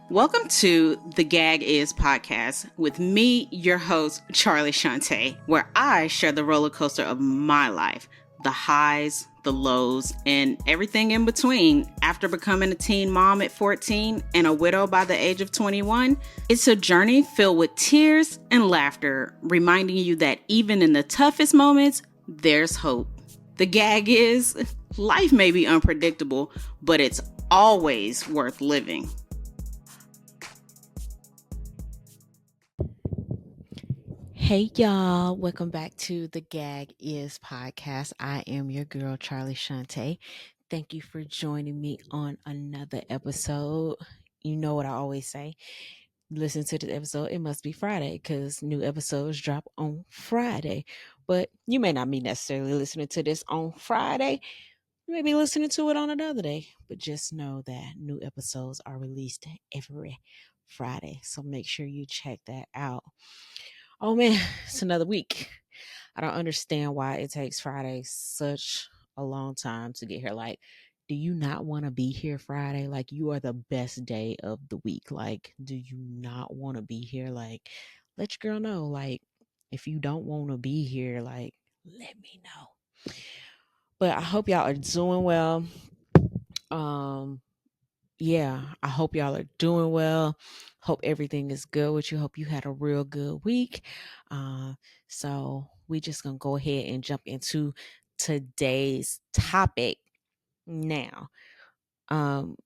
Welcome to the Gag Is podcast with me, your host, Charlie Shante, where I share the roller coaster of my life, the highs, the lows, and everything in between. After becoming a teen mom at 14 and a widow by the age of 21, it's a journey filled with tears and laughter, reminding you that even in the toughest moments, there's hope. The gag is, life may be unpredictable, but it's always worth living. Hey y'all, welcome back to the Gag Is podcast. I am your girl, Charlie Shante. Thank you for joining me on another episode. You know what I always say. Listen to this episode, it must be Friday because new episodes drop on Friday. But you may not be necessarily listening to this on Friday. You may be listening to it on another day. But just know that new episodes are released every Friday. So make sure you check that out. Oh man, it's another week. I don't understand why it takes Friday such a long time to get here. Like, do you not want to be here Friday? Like, you are the best day of the week. Like, do you not want to be here? Like, let your girl know. Like, if you don't want to be here, like, let me know. But I hope y'all are doing well. Um, yeah, I hope y'all are doing well. Hope everything is good with you. Hope you had a real good week. Uh, so we just gonna go ahead and jump into today's topic now. Um,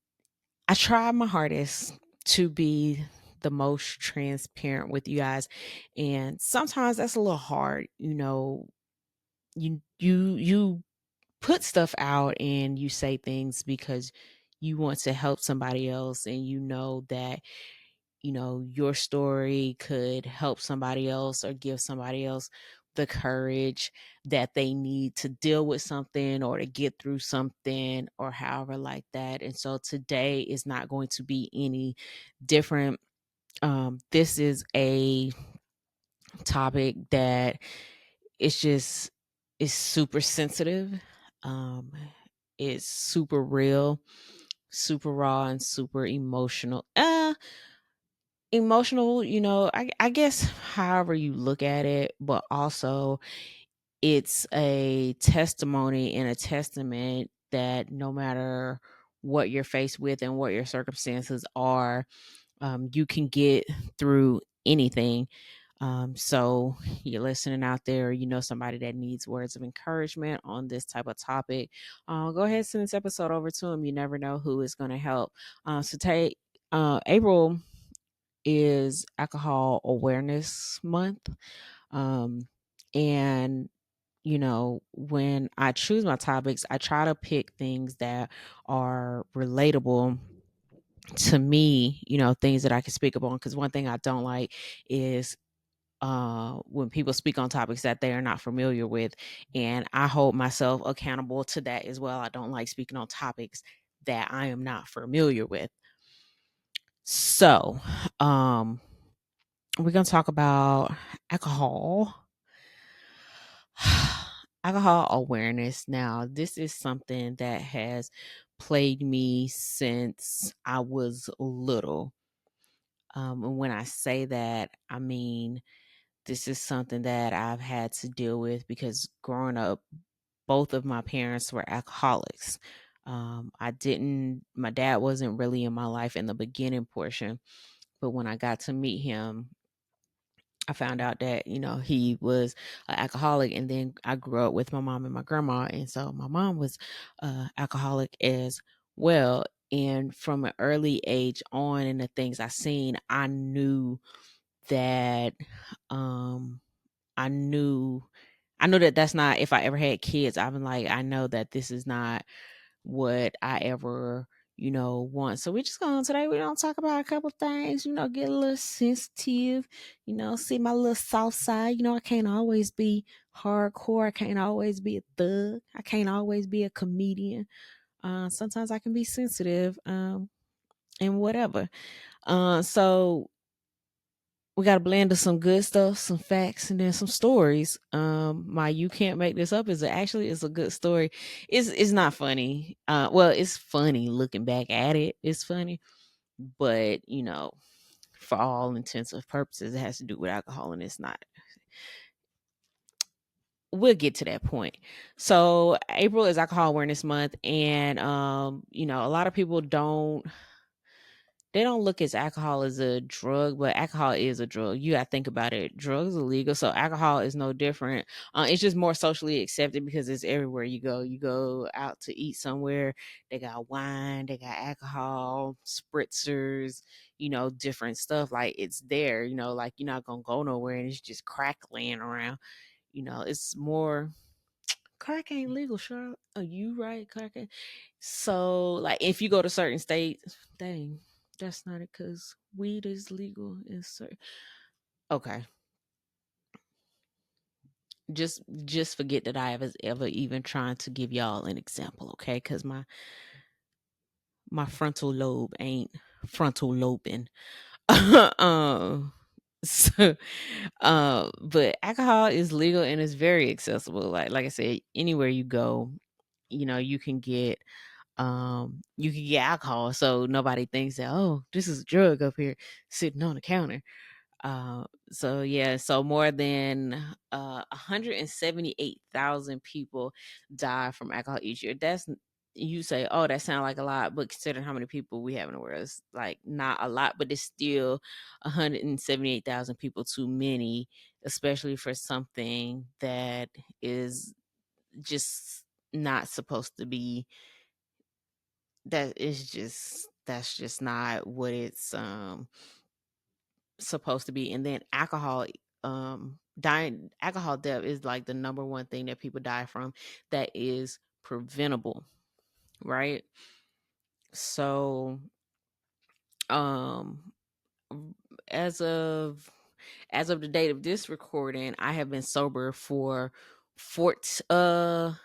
I tried my hardest to be the most transparent with you guys, and sometimes that's a little hard. You put stuff out and you say things because you want to help somebody else, and you know that your story could help somebody else or give somebody else the courage that they need to deal with something or to get through something or however like that. And so today is not going to be any different. This is a topic that it's just is super sensitive. um it's super real, super raw, and super emotional, I guess however you look at it, but also it's a testimony and a testament that no matter what you're faced with and what your circumstances are, you can get through anything. So you're listening out there, somebody that needs words of encouragement on this type of topic, go ahead and send this episode over to them. You never know who is going to help. April is Alcohol Awareness Month. And when I choose my topics, I try to pick things that are relatable to me, things that I can speak upon. Because one thing I don't like is when people speak on topics that they are not familiar with. And I hold myself accountable to that as well. I don't like speaking on topics that I am not familiar with. So, we're going to talk about alcohol. Alcohol awareness. Now, this is something that has plagued me since I was little. And when I say that, I mean this is something that I've had to deal with because growing up, both of my parents were alcoholics. My dad wasn't really in my life in the beginning portion, but when I got to meet him, I found out that, he was an alcoholic. And then I grew up with my mom and my grandma. And so my mom was alcoholic as well. And from an early age on, and the things I seen, I knew that, um, I knew, I know that that's not, if I ever had kids, I've been like, I know that this is not what I ever, want. So today we're gonna talk about a couple things, get a little sensitive, see my little soft side. I can't always be hardcore, I can't always be a thug, I can't always be a comedian. Sometimes I can be sensitive, and whatever. So we got a blend of some good stuff, some facts, and then some stories. My "You Can't Make This Up" actually is a good story. It's not funny. Well, it's funny looking back at it. It's funny, But, for all intents and purposes, it has to do with alcohol, and it's not. We'll get to that point. So April is Alcohol Awareness Month, and a lot of people don't look at alcohol as a drug, but alcohol is a drug. You got to think about it. Drugs are legal, so alcohol is no different. It's just more socially accepted because it's everywhere you go. You go out to eat somewhere, they got wine, they got alcohol, spritzers, different stuff. Like, it's there, like, you're not going to go nowhere and it's just crack laying around. It's more. Crack ain't legal, Charlotte. Are you right? Crack ain't. So, like, if you go to certain states, dang, that's not it, because weed is legal in certain. Okay, just forget that I was ever even trying to give y'all an example, okay? Because my frontal lobe ain't frontal lobing. um, so, but alcohol is legal and it's very accessible. Like I said, anywhere you go, you can get alcohol, so nobody thinks that, oh, this is a drug up here sitting on the counter. So yeah, so more than 178,000 people die from alcohol each year. That's, you say, oh, that sounds like a lot, but considering how many people we have in the world, it's like not a lot, but it's still 178,000 people too many, especially for something that is just not supposed to be. That's just not what it's supposed to be. And then alcohol death is like the number one thing that people die from that is preventable, right? So um as of the date of this recording, I have been sober for 13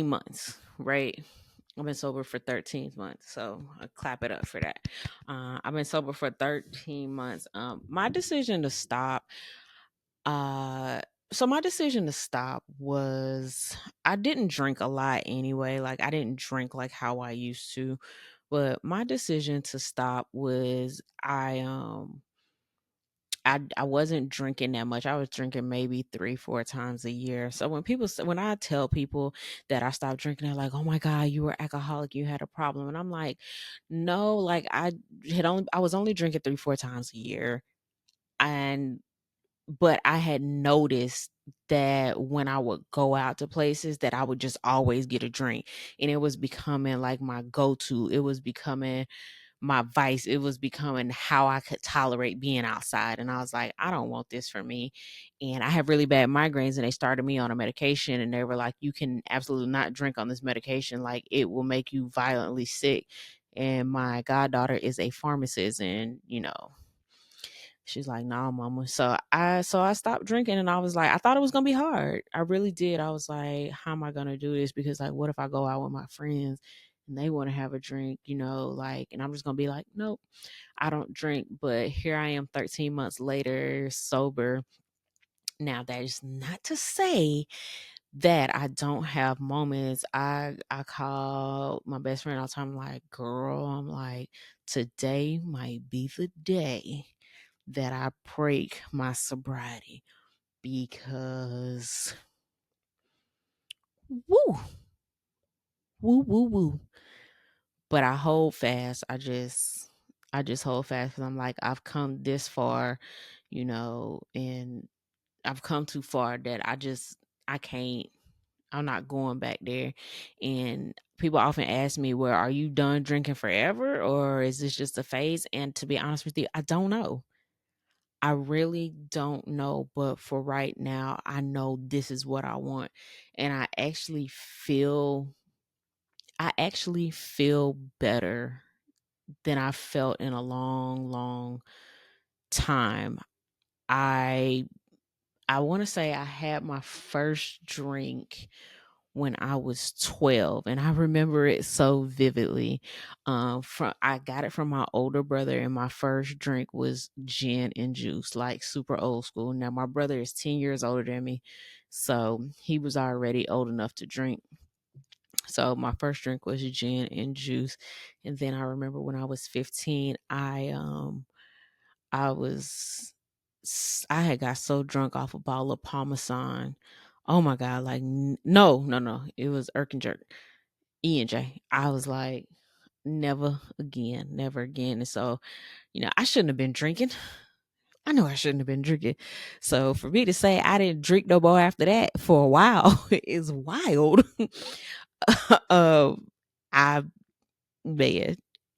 months, right? I've been sober for 13 months, so I clap it up for that. I've been sober for 13 months. My decision to stop, uh, my decision to stop was, I didn't drink a lot anyway. Like, I didn't drink like how I used to, but my decision to stop was, I wasn't drinking that much. I was drinking maybe 3-4 times a year. So when I tell people that I stopped drinking, they're like, "Oh my God, you were alcoholic. You had a problem." And I'm like, "No, like, I was only drinking 3-4 times a year." And but I had noticed that when I would go out to places, that I would just always get a drink, and it was becoming like my go-to. It was becoming my vice. It was becoming how I could tolerate being outside. And I was like, I don't want this for me. And I have really bad migraines, and they started me on a medication, and they were like, you can absolutely not drink on this medication. Like, it will make you violently sick. And my goddaughter is a pharmacist, and she's like, "Nah, mama." So I stopped drinking, and I was like, I thought it was gonna be hard. I really did. I was like, how am I gonna do this? Because, like, what if I go out with my friends and they want to have a drink, like, and I'm just gonna be like, nope, I don't drink. But here I am 13 months later, sober. Now, that is not to say that I don't have moments. I call my best friend all the time, like, girl, I'm like, today might be the day that I break my sobriety, because woo, woo, woo, woo. But I hold fast. I just hold fast, because I'm like, I've come this far, and I've come too far that I can't. I'm not going back there. And people often ask me, well, are you done drinking forever, or is this just a phase? And to be honest with you, I don't know. I really don't know, but for right now, I know this is what I want. And I actually feel better than I felt in a long, long time. I I want to say I had my first drink when I was 12, and I remember it so vividly. I got it from my older brother, and my first drink was gin and juice, like super old school. Now, my brother is 10 years older than me, so he was already old enough to drink. So my first drink was gin and juice. And then I remember when I was 15, I was I had got so drunk off a bottle of Parmesan. Oh my god, like no. It was Irk and Jerk. E&J. I was like, never again, never again. And so, I shouldn't have been drinking. I know I shouldn't have been drinking. So for me to say I didn't drink no more after that for a while is wild. um, I man,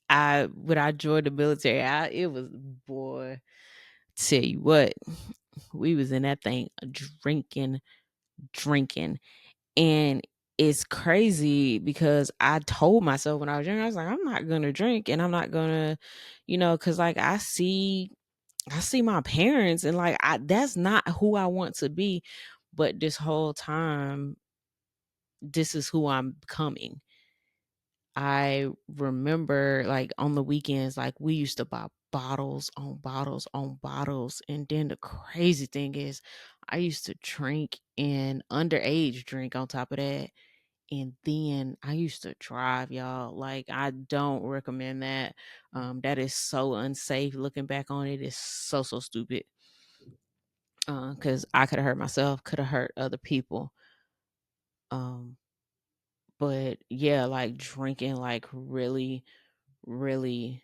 I when I joined the military, it was boy. Tell you what, we was in that thing drinking, and it's crazy because I told myself when I was young, I was like, I'm not gonna drink, and I'm not gonna, because like I see my parents, and like that's not who I want to be, but this whole time, this is who I'm becoming. I remember like on the weekends, like we used to buy bottles on bottles on bottles. And then the crazy thing is, I used to drink and underage drink on top of that. And then I used to drive, y'all. Like, I don't recommend that. That is so unsafe. Looking back on it, it's so stupid. Because I could have hurt myself, could have hurt other people. Um, but yeah, like drinking like really really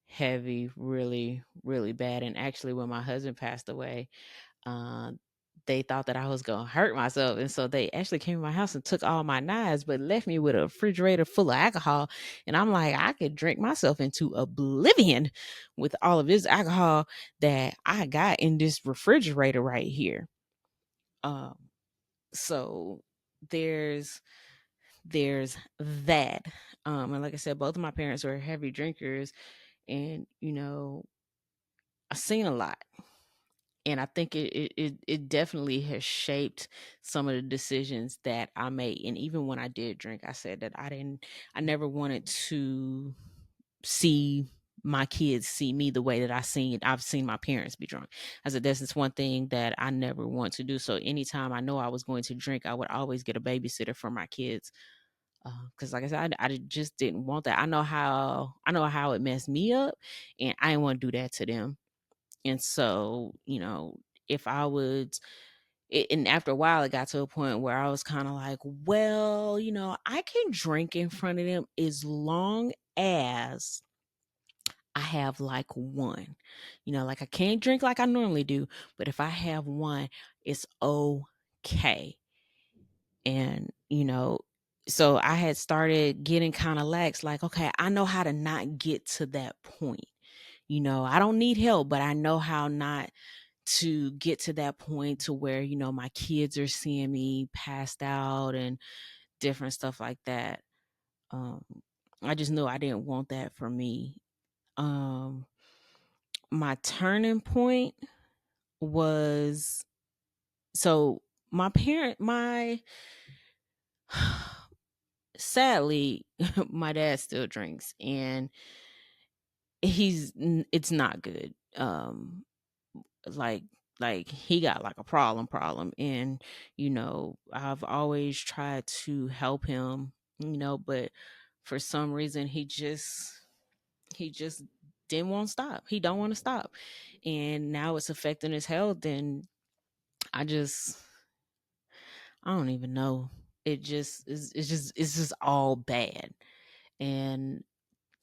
heavy, really, really bad. And actually, when my husband passed away, uh, they thought that I was gonna hurt myself, and so they actually came to my house and took all my knives, but left me with a refrigerator full of alcohol. And I'm like, I could drink myself into oblivion with all of this alcohol that I got in this refrigerator right here. Um, so there's there's that. And like I said, both of my parents were heavy drinkers, and I've seen a lot, and I think it definitely has shaped some of the decisions that I made. And even when I did drink, I said that I never wanted to see my kids see me the way that I've seen my parents be drunk. I said that's just one thing that I never want to do. So anytime I know I was going to drink, I would always get a babysitter for my kids, because like I said, I just didn't want that. I know how it messed me up, and I didn't want to do that to them. And so, if I would, and after a while, it got to a point where I was kind of like, well, I can drink in front of them as long as I have like one. Like I can't drink like I normally do, but if I have one, it's okay. And, so I had started getting kind of lax, like, okay, I know how to not get to that point. I don't need help, but I know how not to get to that point to where, my kids are seeing me passed out and different stuff like that. Um, I just knew I didn't want that for me. Um, my turning point was so my sadly, my dad still drinks, and it's not good. Like he got like a problem, and I've always tried to help him, but for some reason he just didn't want to stop. He don't want to stop, and now it's affecting his health. And I just I don't even know. It's just all bad. And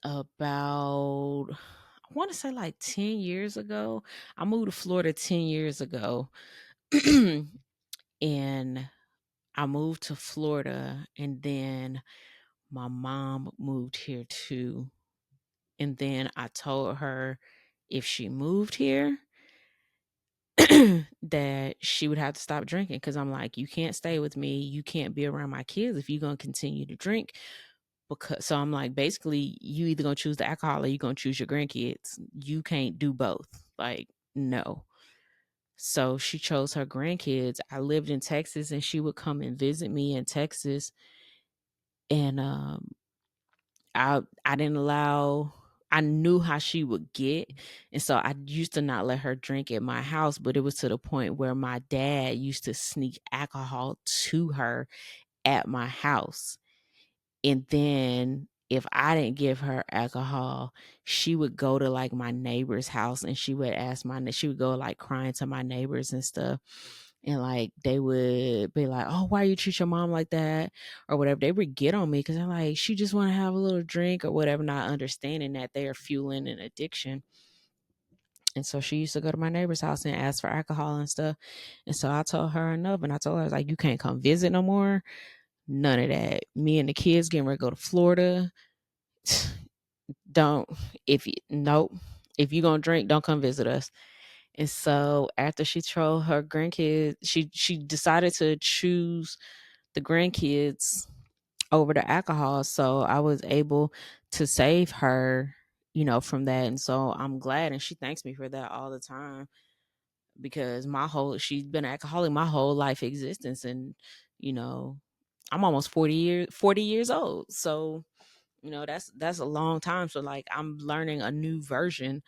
about, I want to say like 10 years ago, I moved to Florida 10 years ago. And I moved to Florida, and then my mom moved here too. And then I told her if she moved here, that she would have to stop drinking, because I'm like, you can't stay with me. You can't be around my kids if you're going to continue to drink. So I'm like, basically, you either going to choose the alcohol or you're going to choose your grandkids. You can't do both. Like, no. So she chose her grandkids. I lived in Texas, and she would come and visit me in Texas. And I didn't allow, I knew how she would get. And so I used to not let her drink at my house, but it was to the point where my dad used to sneak alcohol to her at my house. And then if I didn't give her alcohol, she would go to like my neighbor's house and she would go like crying to my neighbors and stuff. And like they would be like, "Oh, why you treat your mom like that?" or whatever. They would get on me because they're like, "She just want to have a little drink or whatever," not understanding that they are fueling an addiction. And so she used to go to my neighbor's house and ask for alcohol and stuff. And so I told her enough, and I told her, I was like, "You can't come visit no more. None of that. Me and the kids getting ready to go to Florida. Don't if you nope. If you gonna drink, don't come visit us." And so after she told her grandkids, she decided to choose the grandkids over the alcohol. So I was able to save her, from that. And so I'm glad, and she thanks me for that all the time, because she's been an alcoholic my whole life existence. And you know I'm almost 40 years old. So that's a long time. So like I'm learning a new version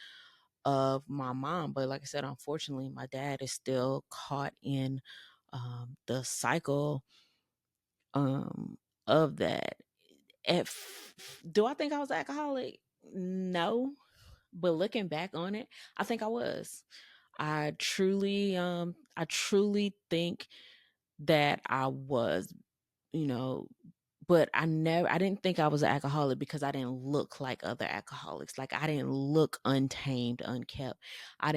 of my mom. But like I said, unfortunately my dad is still caught in the cycle of that. Do I think I was alcoholic? No. But looking back on it, I think I was. I truly think that I was, you know, but I didn't think I was an alcoholic because I didn't look like other alcoholics. Like I didn't look untamed, unkept. I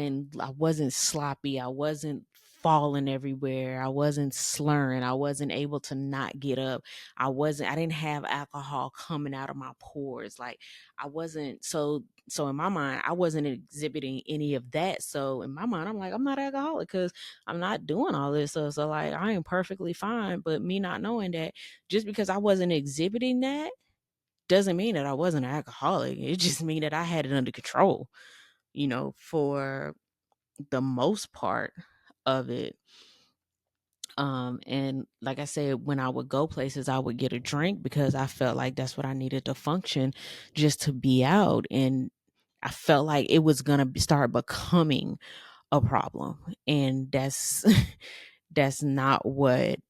wasn't sloppy. I wasn't falling everywhere. I wasn't slurring. I wasn't able to not get up. I didn't have alcohol coming out of my pores. Like I wasn't so in my mind, I wasn't exhibiting any of that. So in my mind, I'm like, I'm not alcoholic because I'm not doing all this. So like I am perfectly fine. But me not knowing that, just because I wasn't exhibiting that doesn't mean that I wasn't an alcoholic. It just mean that I had it under control, for the most part of it. And like I said, when I would go places, I would get a drink because I felt like that's what I needed to function, just to be out. And I felt like it was gonna start becoming a problem, and that's that's not what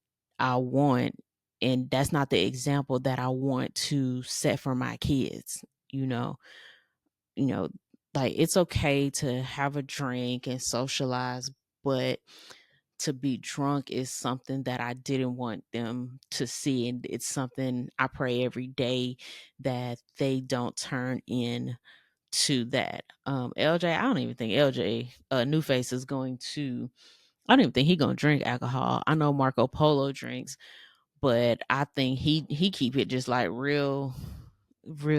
I want, and that's not the example that I want to set for my kids. you know you know like it's okay to have a drink and socialize, but to be drunk is something that I didn't want them to see, and it's something I pray every day that they don't turn in to that. LJ, I don't even think LJ New Face is going to. I don't even think he gonna drink alcohol. I know Marco Polo drinks, but I think he keep it just like real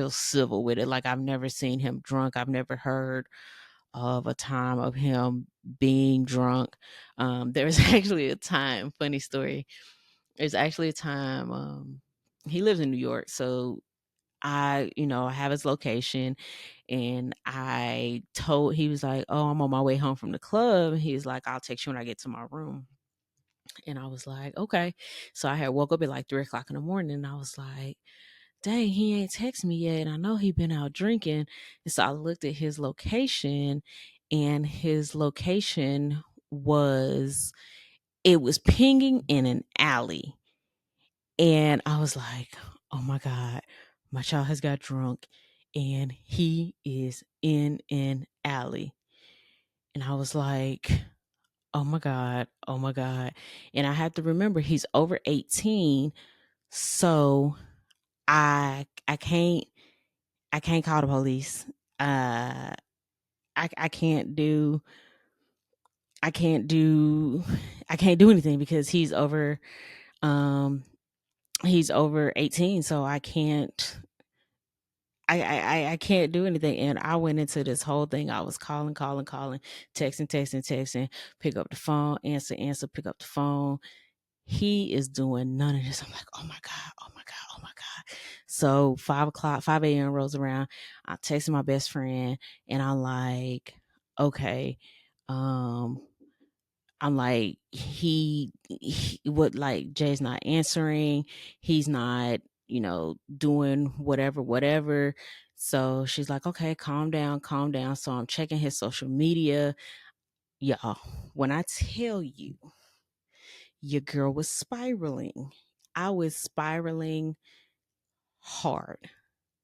civil with it. Like I've never seen him drunk. I've never heard of a time of him being drunk. There was actually a time, funny story. There's actually a time he lives in New York, so I have his location, and he was like, "Oh, I'm on my way home from the club." He's like, "I'll text you when I get to my room." And I was like, "Okay." So I had woke up at like 3 o'clock in the morning, and I was like, "Dang, he ain't text me yet. And I know he been out drinking." And so I looked at his location, and his location was pinging in an alley. And I was like, "Oh my God, my child has got drunk and he is in an alley." And I was like, "Oh my God, oh my God." And I have to remember he's over 18. So I can't call the police. I can't do I can't do I can't do anything because um he's over 18. So I can't do anything. And I went into this whole thing. I was calling, texting, pick up the phone, answer, pick up the phone. He is doing none of this. I'm like, "Oh my God, oh my God, oh my God." So 5 o'clock, 5 a.m. rolls around. I texted my best friend, and I'm like, "Okay." Um, I'm like, he what, like, Jay's not answering. He's not, doing whatever. So she's like, "Okay, calm down, calm down." So I'm checking his social media. Y'all, when I tell you, your girl was spiraling. I was spiraling hard,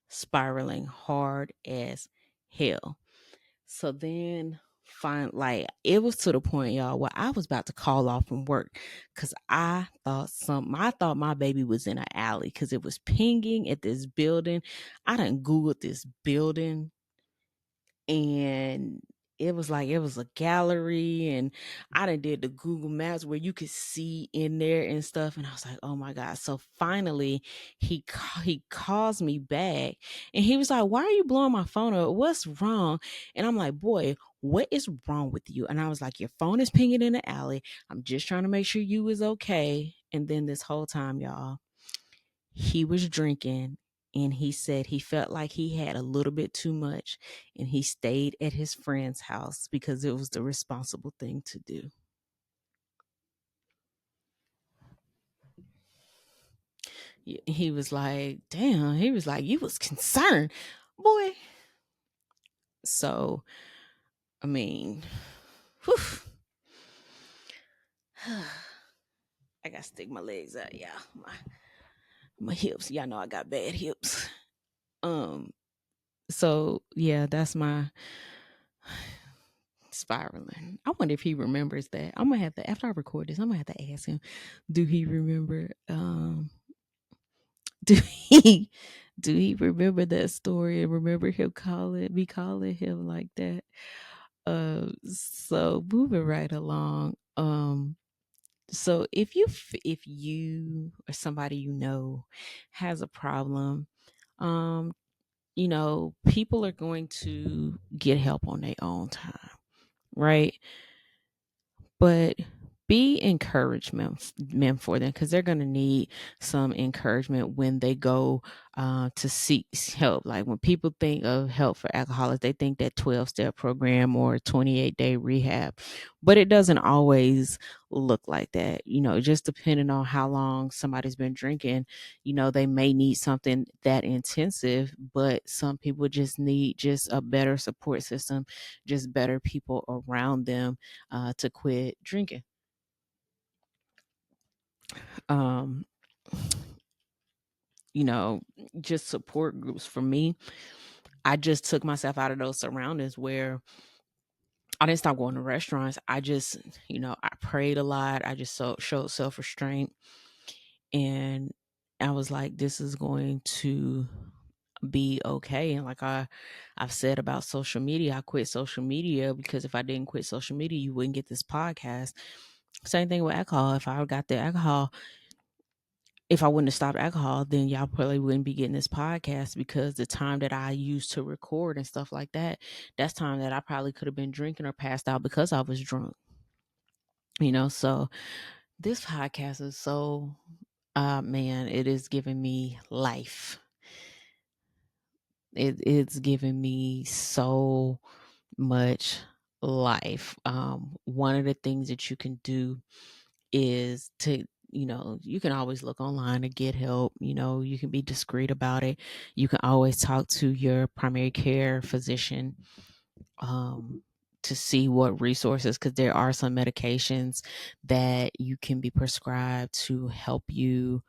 spiraling hard as hell. So then like it was to the point, y'all, where I was about to call off from work because I thought my baby was in an alley because it was pinging at this building. I done Googled this building, and it was like it was a gallery, and I done did the Google Maps where you could see in there and stuff, and I was like, oh my god. So finally he calls me back, and he was like, why are you blowing my phone up, what's wrong? And I'm like, boy, what is wrong with you? And I was like, your phone is pinging in the alley, I'm just trying to make sure you was okay. And then this whole time, y'all, he was drinking, and he said he felt like he had a little bit too much, and he stayed at his friend's house because it was the responsible thing to do. He was like, damn, he was like, you was concerned, boy. So, I mean, whew. I got to stick my legs out, yeah. My hips, y'all know I got bad hips. So yeah, that's my spiraling. I wonder if he remembers that. I'm gonna have to, after I record this, I'm gonna have to ask him, do he remember do he do he remember that story and remember him calling him like that? So moving right along. So if you or somebody you know has a problem, um, people are going to get help on their own time, right? But be encouragement meant for them, because they're going to need some encouragement when they go to seek help. Like when people think of help for alcoholics, they think that 12-step program or 28-day rehab, but it doesn't always look like that. Just depending on how long somebody's been drinking, they may need something that intensive, but some people just need just a better support system, just better people around them to quit drinking. Um, just support groups for me. I just took myself out of those surroundings where I didn't stop going to restaurants. I just, I prayed a lot. I just showed self restraint. And I was like, this is going to be okay. And like I've said about social media, I quit social media because if I didn't quit social media, you wouldn't get this podcast. Same thing with alcohol. If I got the alcohol, if I wouldn't have stopped alcohol, then y'all probably wouldn't be getting this podcast, because the time that I used to record and stuff like that, that's time that I probably could have been drinking or passed out because I was drunk. So this podcast is so, man, it is giving me life. It's giving me so much life. One of the things that you can do is to, you can always look online to get help. You can be discreet about it. You can always talk to your primary care physician to see what resources, because there are some medications that you can be prescribed to help you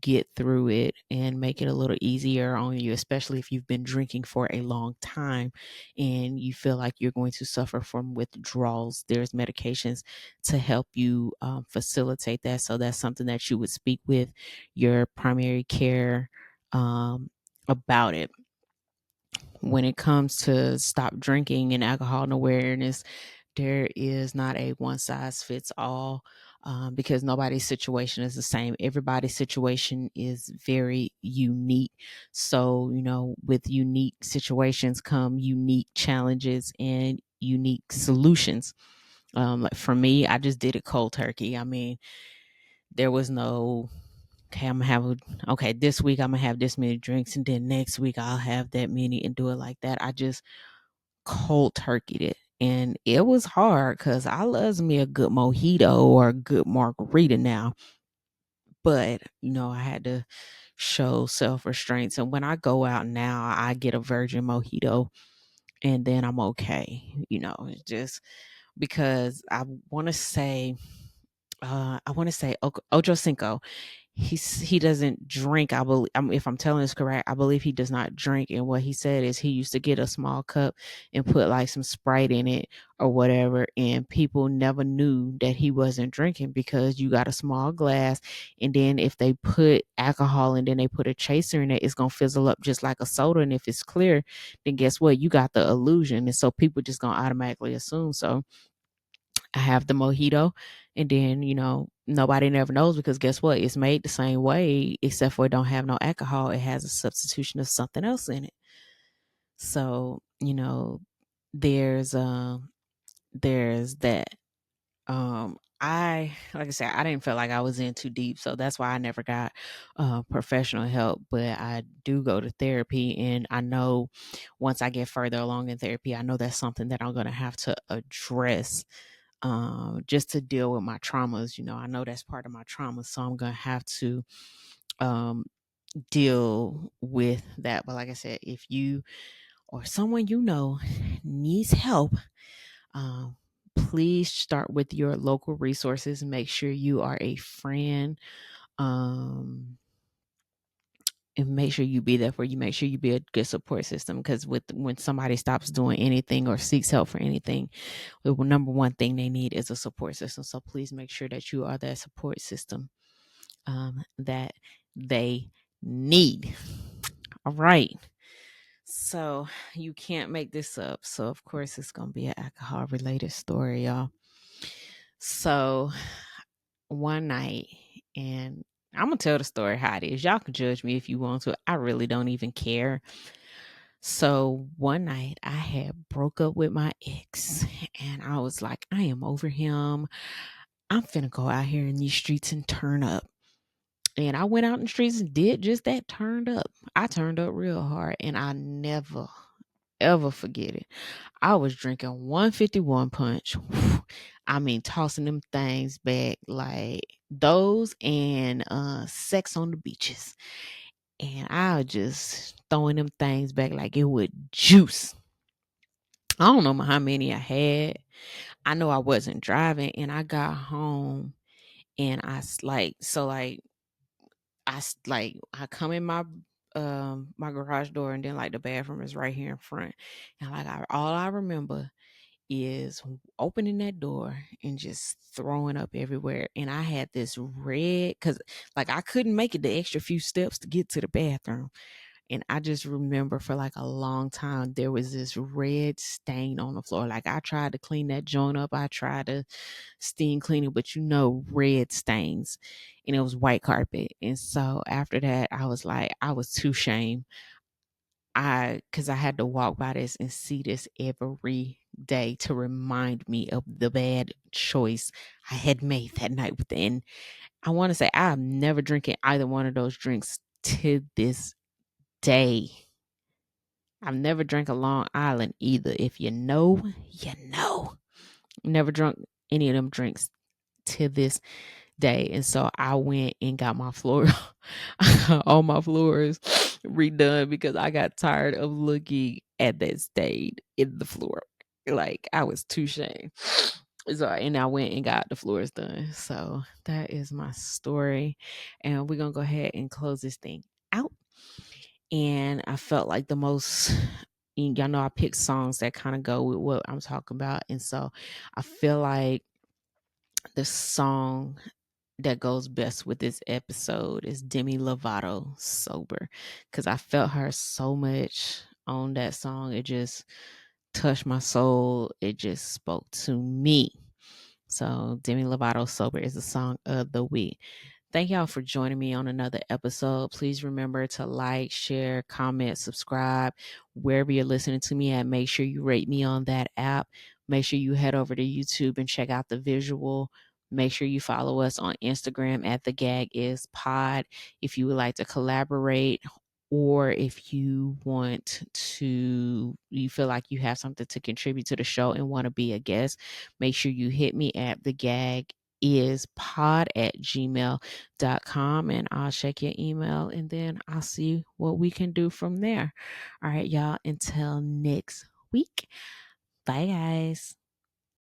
get through it and make it a little easier on you, especially if you've been drinking for a long time and you feel like you're going to suffer from withdrawals. There's medications to help you facilitate that. So that's something that you would speak with your primary care about it. When it comes to stop drinking and alcohol and awareness, there is not a one size fits all, because nobody's situation is the same. Everybody's situation is very unique. So, with unique situations come unique challenges and unique solutions. Like for me, I just did it cold turkey. I mean, there was no, okay, this week I'm gonna have this many drinks, and then next week I'll have that many, and do it like that. I just cold turkeyed it. And it was hard because I loves me a good mojito or a good margarita now. But, I had to show self restraint. So when I go out now, I get a virgin mojito and then I'm okay. It's just because I want to say Ocho Cinco. he doesn't drink. I believe, if I'm telling this correct, I believe he does not drink. And what he said is he used to get a small cup and put like some Sprite in it or whatever, and people never knew that he wasn't drinking because you got a small glass, and then if they put alcohol and then they put a chaser in it, it's gonna fizzle up just like a soda. And if it's clear, then guess what? You got the illusion, and so people just gonna automatically assume. So I have the mojito, and then nobody never knows because guess what? It's made the same way, except for it don't have no alcohol. It has a substitution of something else in it. So there's that. I like I said, I didn't feel like I was in too deep, so that's why I never got professional help. But I do go to therapy, and I know once I get further along in therapy, I know that's something that I'm gonna have to address, just to deal with my traumas. I know that's part of my trauma, so I'm gonna have to um, deal with that. But like I said, if you or someone needs help, um, please start with your local resources. Make sure you are a friend. And make sure you be there for you. Make sure you be a good support system, because when somebody stops doing anything or seeks help for anything, the number one thing they need is a support system. So please make sure that you are that support system that they need. All right. So you can't make this up. So of course it's gonna be an alcohol related story, y'all. So one night, and I'm gonna tell the story how it is. Y'all can judge me if you want to. I really don't even care. So one night I had broke up with my ex, and I was like, I am over him. I'm finna go out here in these streets and turn up. And I went out in the streets and did just that, turned up. I turned up real hard, and I never, ever forget it. I was drinking 151 punch. I mean, tossing them things back like those and sex on the beaches. And I was just throwing them things back like it would juice. I don't know how many I had. I know I wasn't driving, and I got home, and I come in my garage door, and then like the bathroom is right here in front, and like all I remember is opening that door and just throwing up everywhere. And I had this red, because like I couldn't make it the extra few steps to get to the bathroom. And I just remember for like a long time, there was this red stain on the floor. Like I tried to clean that joint up. I tried to steam clean it, but red stains. And it was white carpet. And so after that, I was like, I was too ashamed. Because I had to walk by this and see this every day to remind me of the bad choice I had made that night. And I want to say I'm never drinking either one of those drinks to this day. I've never drank a Long Island either. If you know, you know. Never drunk any of them drinks to this day. And so I went and got my floor, all my floors redone, because I got tired of looking at that stain in the floor. Like I was too ashamed. So, and I went and got the floors done. So that is my story. And we're going to go ahead and close this thing out. And I felt like the most, y'all know I pick songs that kind of go with what I'm talking about. And so I feel like the song that goes best with this episode is Demi Lovato, Sober, because I felt her so much on that song. It just touched my soul. It just spoke to me. So Demi Lovato, Sober is the song of the week. Thank y'all for joining me on another episode. Please remember to like, share, comment, subscribe wherever you're listening to me at. Make sure you rate me on that app. Make sure you head over to YouTube and check out the visual. Make sure you follow us on Instagram at The Gag Is Pod if you would like to collaborate, or if you feel like you have something to contribute to the show and want to be a guest. Make sure you hit me at The Gag Is pod@gmail.com, and I'll check your email, and then I'll see what we can do from there. All right, y'all, until next week. Bye, guys.